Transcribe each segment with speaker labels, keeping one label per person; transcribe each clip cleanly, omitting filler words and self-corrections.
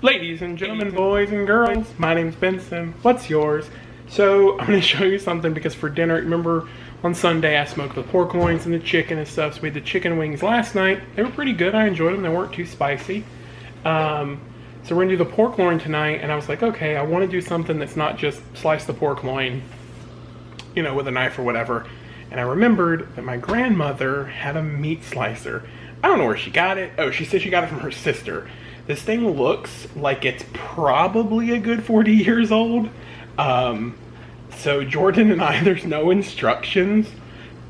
Speaker 1: Ladies and gentlemen, boys and girls, my name's Benson. What's yours? So I'm going to show you something because for dinner, remember on Sunday I smoked the pork loins and the chicken and stuff. So we had the chicken wings last night. They were pretty good. I enjoyed them. They weren't too spicy. So we're going to do the pork loin tonight. And I was like, okay, I want to do something that's not just slice the pork loin, you know, with a knife or whatever. And I remembered that my grandmother had a meat slicer. I don't know where she got it. Oh, she said she got it from her sister. This thing looks like it's probably a good 40 years old. So Jordan and I, there's no instructions.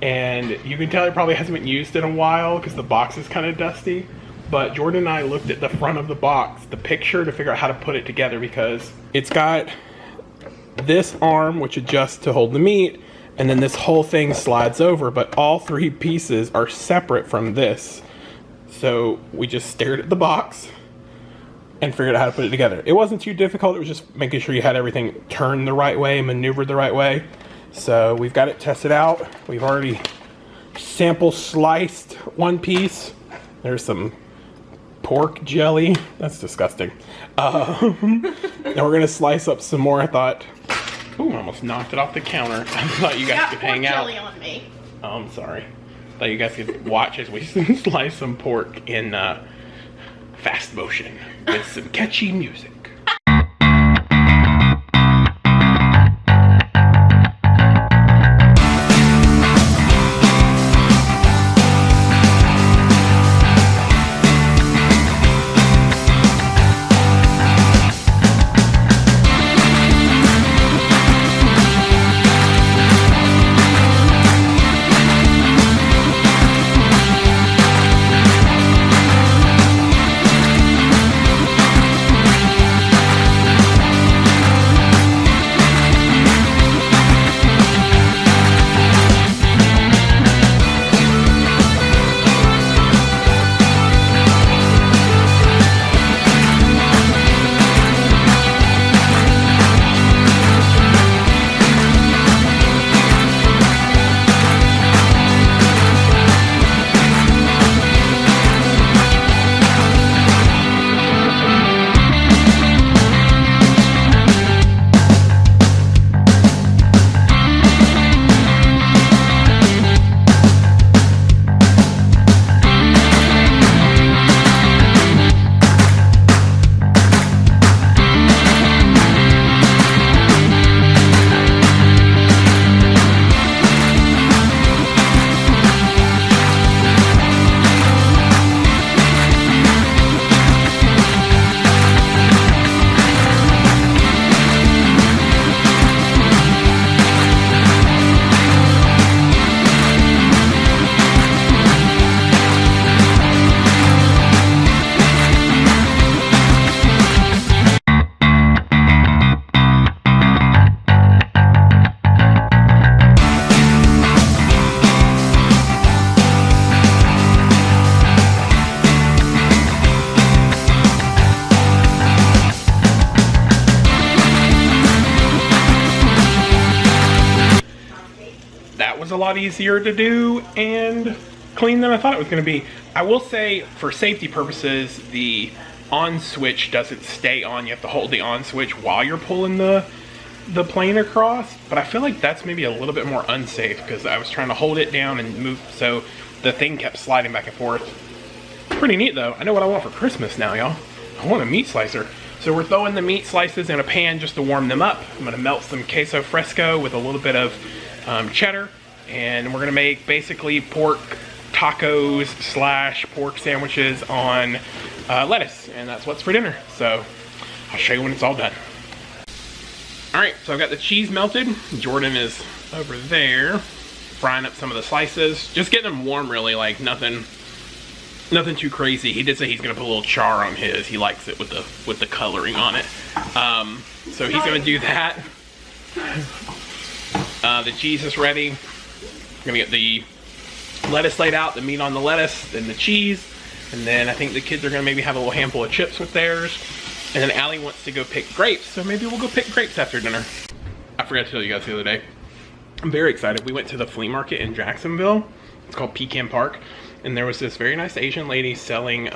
Speaker 1: And you can tell it probably hasn't been used in a while because the box is kind of dusty. But Jordan and I looked at the front of the box, the picture, to figure out how to put it together because it's got this arm which adjusts to hold the meat. And then this whole thing slides over, but all three pieces are separate from this. So we just stared at the box and figured out how to put it together. It wasn't too difficult. It was just making sure you had everything turned the right way, maneuvered the right way. So we've got it tested out. We've already sample sliced one piece. There's some pork jelly. That's disgusting. Now we're gonna slice up some more. I thought, ooh, I almost knocked it off the counter. I thought you guys could hang out.
Speaker 2: Jelly on me.
Speaker 1: Oh, I'm sorry. I thought you guys could watch as we slice some pork in fast motion with some catchy music. Was a lot easier to do and clean than I thought it was going to be. I will say, for safety purposes, the on switch doesn't stay on. You have to hold the on switch while you're pulling the plane across, but I feel like that's maybe a little bit more unsafe because I was trying to hold it down and move, so the thing kept sliding back and forth. Pretty neat though. I know what I want for Christmas now, y'all. I want a meat slicer. So we're throwing the meat slices in a pan just to warm them up. I'm going to melt some queso fresco with a little bit of cheddar. And we're gonna make basically pork tacos / pork sandwiches on lettuce, and that's what's for dinner. So I'll show you when it's all done. All right, so I've got the cheese melted. Jordan is over there frying up some of the slices, just getting them warm, really, like nothing too crazy. He did say he's gonna put a little char on his. He likes it with the coloring on it. So he's gonna do that. The cheese is ready. I'm gonna get the lettuce laid out, the meat on the lettuce, then the cheese, and then I think the kids are gonna maybe have a little handful of chips with theirs. And then Allie wants to go pick grapes, so maybe we'll go pick grapes after dinner. I forgot to tell you guys the other day. I'm very excited. We went to the flea market in Jacksonville. It's called Pecan Park. And there was this very nice Asian lady selling,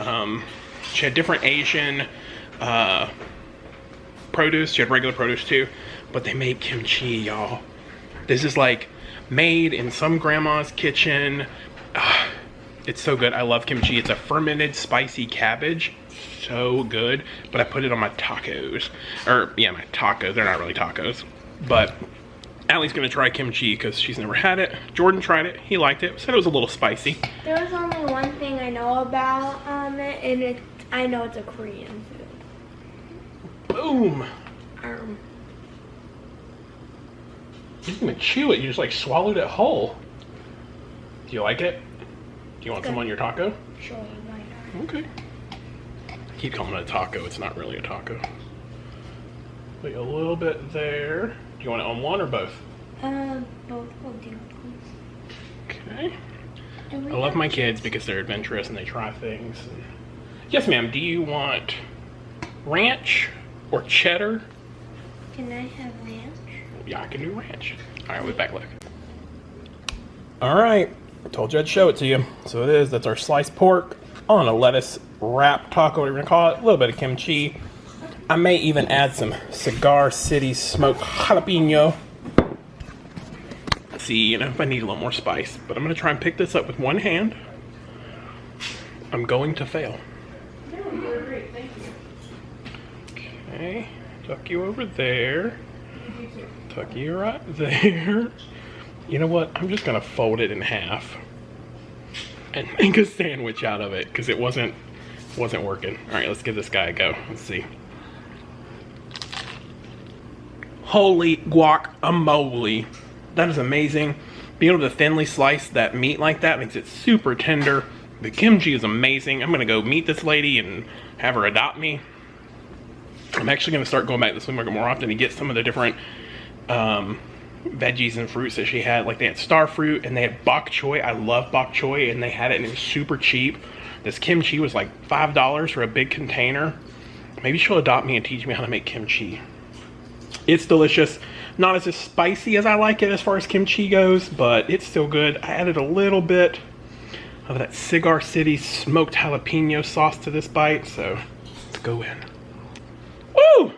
Speaker 1: she had different Asian produce. She had regular produce too, but they made kimchi, y'all. This is like made in some grandma's kitchen. It's so good. I love kimchi. It's a fermented spicy cabbage. So good. But I put it on my tacos. Or yeah, my tacos. They're not really tacos. But Allie's gonna try kimchi because she's never had it. Jordan tried it. He liked it. Said it was a little spicy.
Speaker 2: There's only one thing I know about it, and I know it's a Korean food.
Speaker 1: Boom. You're gonna chew it. You just like swallowed it whole. Do you like it? Do you want some on your taco?
Speaker 2: Sure, why not?
Speaker 1: Okay. I keep calling it a taco. It's not really a taco. Put a little bit there. Do you want it on one or both?
Speaker 2: Both will do, please.
Speaker 1: Okay. I love my kids because they're adventurous and they try things. Yes, ma'am. Do you want ranch or cheddar?
Speaker 2: Can I have ranch?
Speaker 1: Yeah, I can do ranch. All right, we'll be back later. All right. I told you I'd show it to you. So it is. That's our sliced pork on a lettuce wrap taco, whatever you're gonna call it. A little bit of kimchi. I may even add some Cigar City smoked jalapeno. See, you know, if I need a little more spice. But I'm gonna try and pick this up with one hand. I'm going to fail.
Speaker 2: No, you were great. Thank you.
Speaker 1: Okay. Tuck you over there. Tuck you right there. You know what? I'm just gonna fold it in half and make a sandwich out of it because it wasn't working. All right, let's give this guy a go. Let's see. Holy guacamole! That is amazing. Being able to thinly slice that meat like that makes it super tender. The kimchi is amazing. I'm gonna go meet this lady and have her adopt me. I'm actually gonna start going back to the supermarket more often to get some of the different veggies and fruits that she had. Like they had star fruit and they had bok choy. I love bok choy and they had it and it was super cheap. This kimchi was like $5 for a big container. Maybe she'll adopt me and teach me how to make kimchi. It's delicious. Not as spicy as I like it as far as kimchi goes, but it's still good. I added a little bit of that Cigar City smoked jalapeno sauce to this bite, so let's go in. Woo!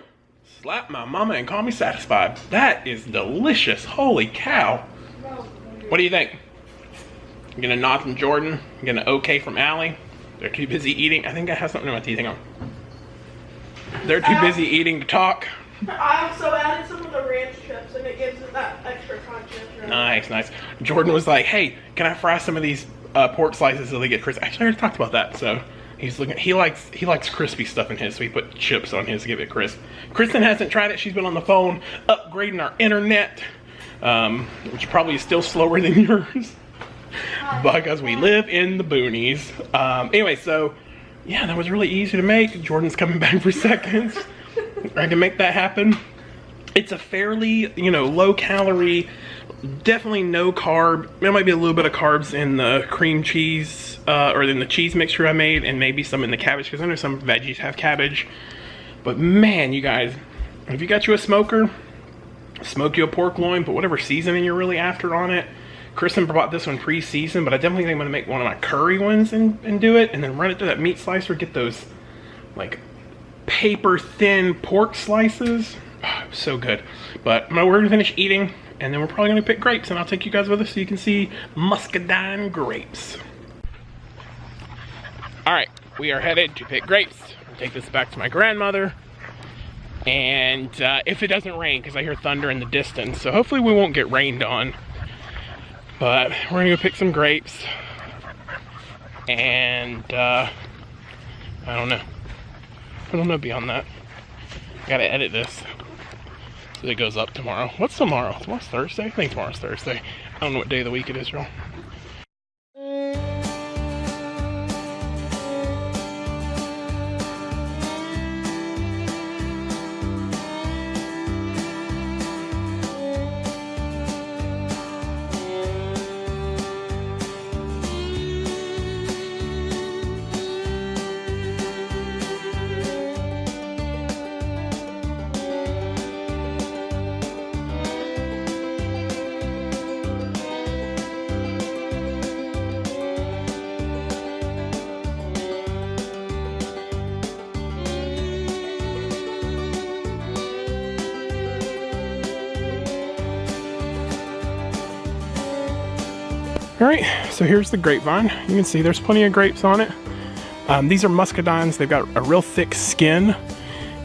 Speaker 1: Slap my mama and call me satisfied. That is delicious. Holy cow. What do you think? I'm gonna nod from Jordan. I'm gonna okay from Allie. They're too busy eating. I think I have something in my teeth. Hang on. They're too busy eating to talk.
Speaker 3: I also added some of the ranch chips and it gives it that extra crunchiness.
Speaker 1: Nice, nice. Jordan was like, hey, can I fry some of these pork slices so they get crisp? Actually, I already talked about that, so he's looking. He likes crispy stuff in his, so he put chips on his to give it crisp. Kristen hasn't tried it. She's been on the phone upgrading our internet, which probably is still slower than yours because we live in the boonies. Anyway, so yeah, that was really easy to make. Jordan's coming back for seconds. I can make that happen. It's a fairly, you know, low calorie, definitely no carb. There might be a little bit of carbs in the cream cheese or in the cheese mixture I made, and maybe some in the cabbage because I know some veggies have cabbage. But man, you guys, if you got you a smoker, smoke you a pork loin, put whatever seasoning you're really after on it. Kristen bought this one pre-seasoned, but I definitely think I'm gonna make one of my curry ones and do it, and then run it through that meat slicer, get those like paper thin pork slices. Oh, so good. But we're gonna finish eating and then we're probably gonna pick grapes and I'll take you guys with us so you can see muscadine grapes. All right, we are headed to pick grapes. I'll take this back to my grandmother. And if it doesn't rain, because I hear thunder in the distance, so hopefully we won't get rained on. But we're gonna go pick some grapes. And I don't know. I don't know beyond that. I gotta edit this so it goes up tomorrow. What's tomorrow? Tomorrow's Thursday? I think tomorrow's Thursday. I don't know what day of the week it is, y'all. All right, so here's the grapevine. You can see there's plenty of grapes on it. These are muscadines. They've got a real thick skin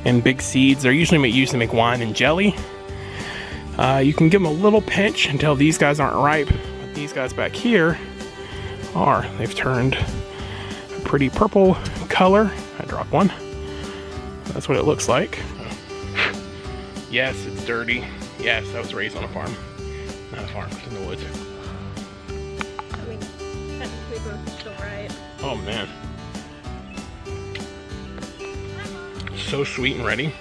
Speaker 1: and big seeds. They're usually used to make wine and jelly. You can give them a little pinch until these guys aren't ripe. But these guys back here are. They've turned a pretty purple color. I dropped one. That's what it looks like. Yes, it's dirty. Yes, I was raised on a farm. Not a farm, it's in the woods.
Speaker 4: I mean, technically both are still right.
Speaker 1: Oh man. So sweet and ready.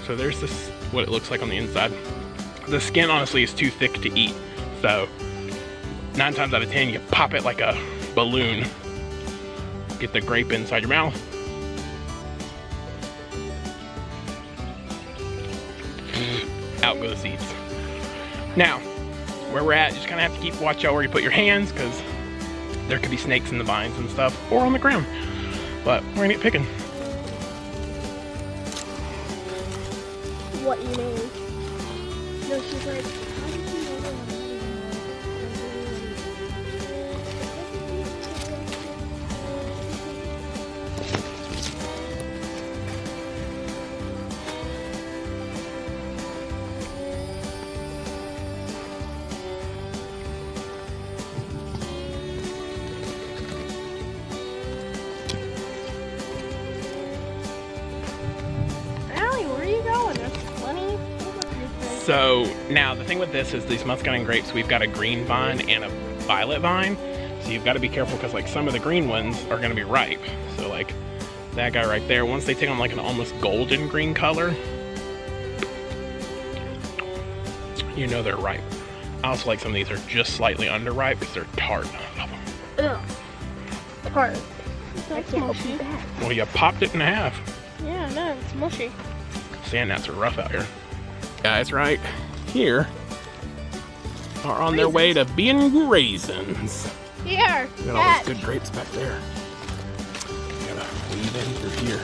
Speaker 1: So there's this, what it looks like on the inside. The skin honestly is too thick to eat. So 9 times out of 10 you pop it like a balloon. Get the grape inside your mouth. Out go the seeds. Now, where we're at, you just kind of have to keep watch out where you put your hands because there could be snakes in the vines and stuff, or on the ground. But we're gonna get picking.
Speaker 4: What you mean? No, she's like, how did you know that?
Speaker 1: So now the thing with this is these muscadine grapes, we've got a green vine and a violet vine. So you've got to be careful because like some of the green ones are going to be ripe. So like that guy right there, once they take on like an almost golden green color, you know they're ripe. I also like some of these are just slightly underripe because they're tart.
Speaker 4: Ugh. Tart. That's mushy.
Speaker 1: Well, you popped it in half.
Speaker 4: Yeah, no, it's mushy.
Speaker 1: Sand gnats are rough out here. Guys right here are on their way to being raisins.
Speaker 4: Here,
Speaker 1: Got all those good grapes back there. Gotta weave in through here.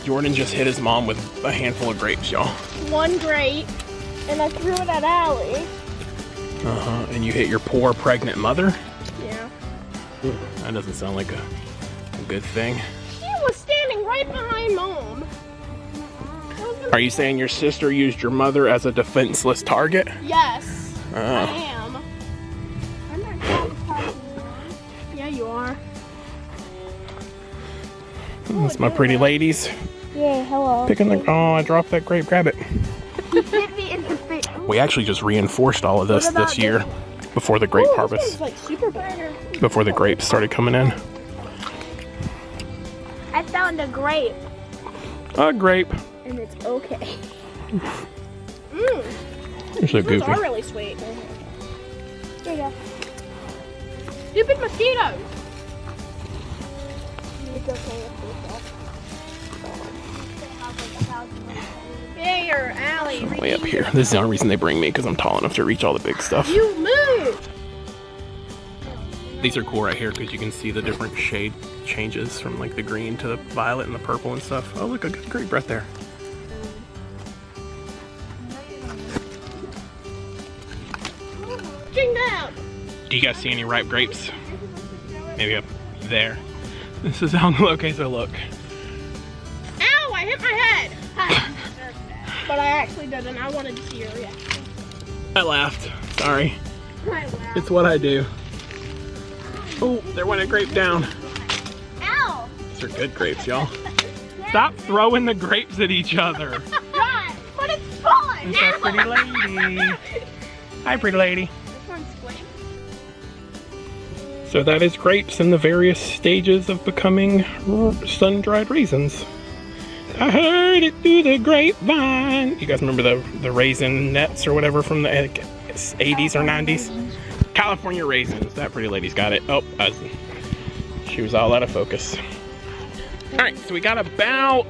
Speaker 1: Jordan just hit his mom with a handful of grapes, y'all.
Speaker 4: One grape, and I threw it at Allie.
Speaker 1: And you hit your poor pregnant mother?
Speaker 4: Yeah.
Speaker 1: Ooh, that doesn't sound like a good thing.
Speaker 4: She was standing right behind Mom.
Speaker 1: Are you saying your sister used your mother as a defenseless target?
Speaker 4: Yes, I
Speaker 1: Oh.
Speaker 4: am. I'm not talking. Yeah, you are.
Speaker 1: That's my pretty ladies.
Speaker 2: Yeah, hello.
Speaker 1: Picking the, oh, I dropped that grape, grab it.
Speaker 2: He hit me in the face.
Speaker 1: We actually just reinforced all of this
Speaker 2: What about
Speaker 1: this year before the grape
Speaker 4: Ooh,
Speaker 1: harvest,
Speaker 4: this one's like super bad.
Speaker 1: before the grapes started coming in.
Speaker 2: I found a grape.
Speaker 1: A grape.
Speaker 2: And it's okay.
Speaker 4: Mmm,
Speaker 1: You're so
Speaker 4: those
Speaker 1: goofy.
Speaker 4: are really sweet.
Speaker 2: There you go.
Speaker 4: Stupid mosquitoes.
Speaker 2: It's okay
Speaker 4: Here, Allie.
Speaker 1: Way up here. This is the only reason they bring me because I'm tall enough to reach all the big stuff.
Speaker 4: You move.
Speaker 1: These are cool right here because you can see the different shade changes from like the green to the violet and the purple and stuff. Oh, look, a good grape right there.
Speaker 4: Ching down.
Speaker 1: Do you guys see any ripe grapes? Maybe up there. This is how low case I look.
Speaker 4: Ow, I hit my head. But I actually didn't. I wanted to see your reaction.
Speaker 1: I laughed. Sorry.
Speaker 4: I laughed.
Speaker 1: It's what I do. Oh, there went a grape down.
Speaker 4: Ow.
Speaker 1: These are good grapes, y'all. Stop throwing the grapes at each other.
Speaker 4: God, but it's fun.
Speaker 1: It's a pretty lady. Hi, pretty lady.
Speaker 4: This one's squishy.
Speaker 1: So that is grapes in the various stages of becoming sun-dried raisins. I heard it through the grapevine. You guys remember the raisin nets or whatever from the 80s or 90s? California raisins. That pretty lady's got it. Oh, she was all out of focus. All right, so we got about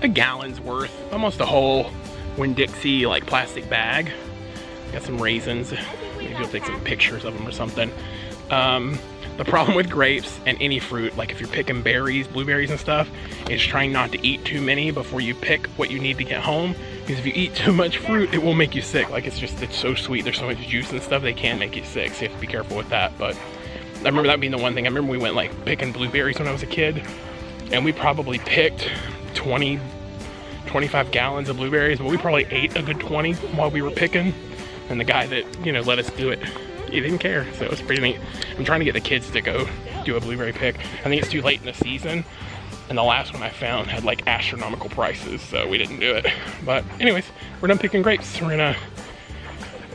Speaker 1: a gallon's worth, almost a whole Winn-Dixie like plastic bag. Got some raisins. Maybe we'll take some pictures of them or something. The problem with grapes and any fruit, like if you're picking berries, blueberries and stuff, is trying not to eat too many before you pick what you need to get home. Because if you eat too much fruit, it will make you sick. Like it's so sweet, there's so much juice and stuff, they can make you sick. So you have to be careful with that. But I remember that being the one thing. I remember we went like picking blueberries when I was a kid, and we probably picked 25 gallons of blueberries, but we probably ate a good 20 while we were picking. And the guy that, you know, let us do it, he didn't care. So it was pretty neat. I'm trying to get the kids to go do a blueberry pick. I think it's too late in the season. And the last one I found had like astronomical prices, so we didn't do it. But anyways, we're done picking grapes. We're gonna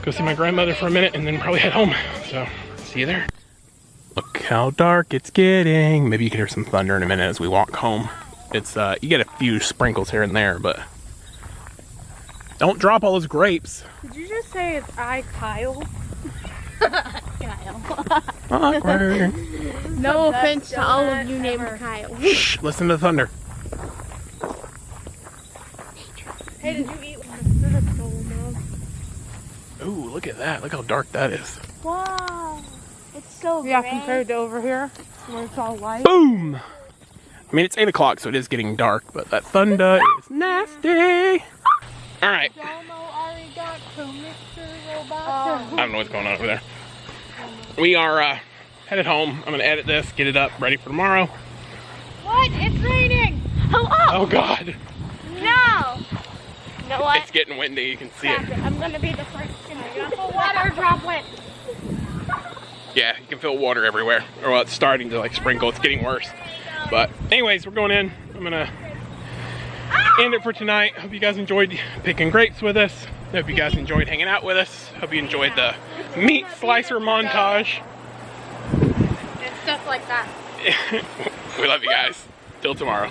Speaker 1: go see my grandmother for a minute and then probably head home. So see you there. Look how dark it's getting. Maybe you can hear some thunder in a minute as we walk home. It's you get a few sprinkles here and there, but don't drop all those grapes.
Speaker 4: Did you just say it's Kyle?
Speaker 2: Kyle.
Speaker 1: Awkward.
Speaker 2: No offense to all of you named Kyle.
Speaker 1: Shh, listen to the thunder.
Speaker 4: Hey, did you eat one?
Speaker 1: Ooh, look at that. Look how dark that is.
Speaker 2: Wow. It's so
Speaker 4: Yeah,
Speaker 2: gray.
Speaker 4: compared to over here, where it's all light.
Speaker 1: Boom! I mean, it's 8 o'clock, so it is getting dark, but that thunder is nasty. All right. I don't know what's going on over there. We are headed home. I'm gonna edit this, get it up, ready for tomorrow.
Speaker 2: What? It's raining. Hello.
Speaker 1: Oh God.
Speaker 2: No. You know what?
Speaker 1: It's getting windy, you can see it.
Speaker 2: I'm gonna be the first water droplet.
Speaker 1: Yeah, you can feel water everywhere. Or well, it's starting to like sprinkle, it's getting worse. But anyways, we're going in. I'm gonna end it for tonight. Hope you guys enjoyed picking grapes with us. Hope you guys enjoyed hanging out with us. Hope you enjoyed the meat slicer montage.
Speaker 2: And stuff like that.
Speaker 1: We love you guys. Till tomorrow.